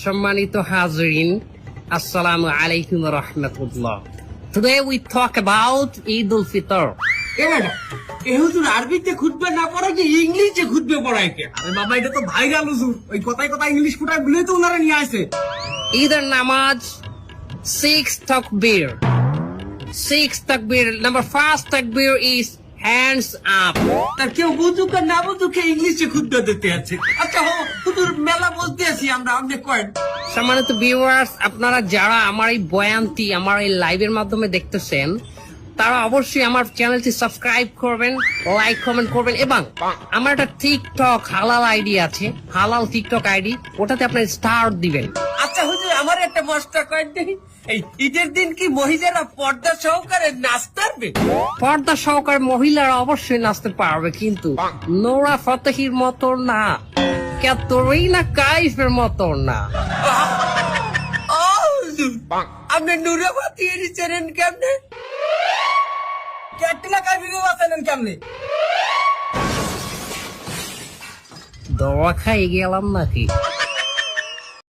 সম্মানিত হাজরিন, আসসালামু আলাইকুম রহমতুল্লাহ। Today we talk about Eid al-Fitr. হুজুর আরবিতে খুতবা না পড়ায় যে ইংলিশে খুতবা পড়ায় কে? আরে বাবা এটা তো ভাইরাল হুজুর, ওই কথায় কথায় ইংলিশ ফুটায় বলে তো ওনারা নিয়ে আসে। Either নামাজ 6 takbir. 6 takbir. Number first takbir is hands up. আর কেউ বুঝুক আর না বুঝুক ইংলিশে খুতবা দিতে আছে। আচ্ছা হুজুর মেলা বলতে আছি আমরা, আপনি কয়েন। সম্মানিত ভিউয়ার্স, আপনারা যারা আমার এই বয়ানটি আমার এই লাইভের মাধ্যমে দেখতেছেন, তারা অবশ্যই আমার চ্যানেলটি সাবস্ক্রাইব করবেন, লাইক কমেন্ট করবেন, এবং আমার একটা টিকটক হালাল আইডি আছে, হালাল টিকটক আইডি, ওটাতে আপনার স্টার দিবেন। আচ্ছা হুজুর আমার একটা মশলা কয়েন দেখি, এই ঈদের দিন কি মহিলারা পর্দা সহকারে নাচতে পারবে? পর্দা সহকারে মহিলারা অবশ্যই নাচতে পারবে, কিন্তু নোরা ফতেহির মতো না, ক্যাটরিনা কাইফের মতো না। আপনি নুরাবাতি এরিছেন কেমনে? ক্যাটরিনা কাইফকে বাঁচালেন কেমনে? দোয়া খাই গেলাম নাকি?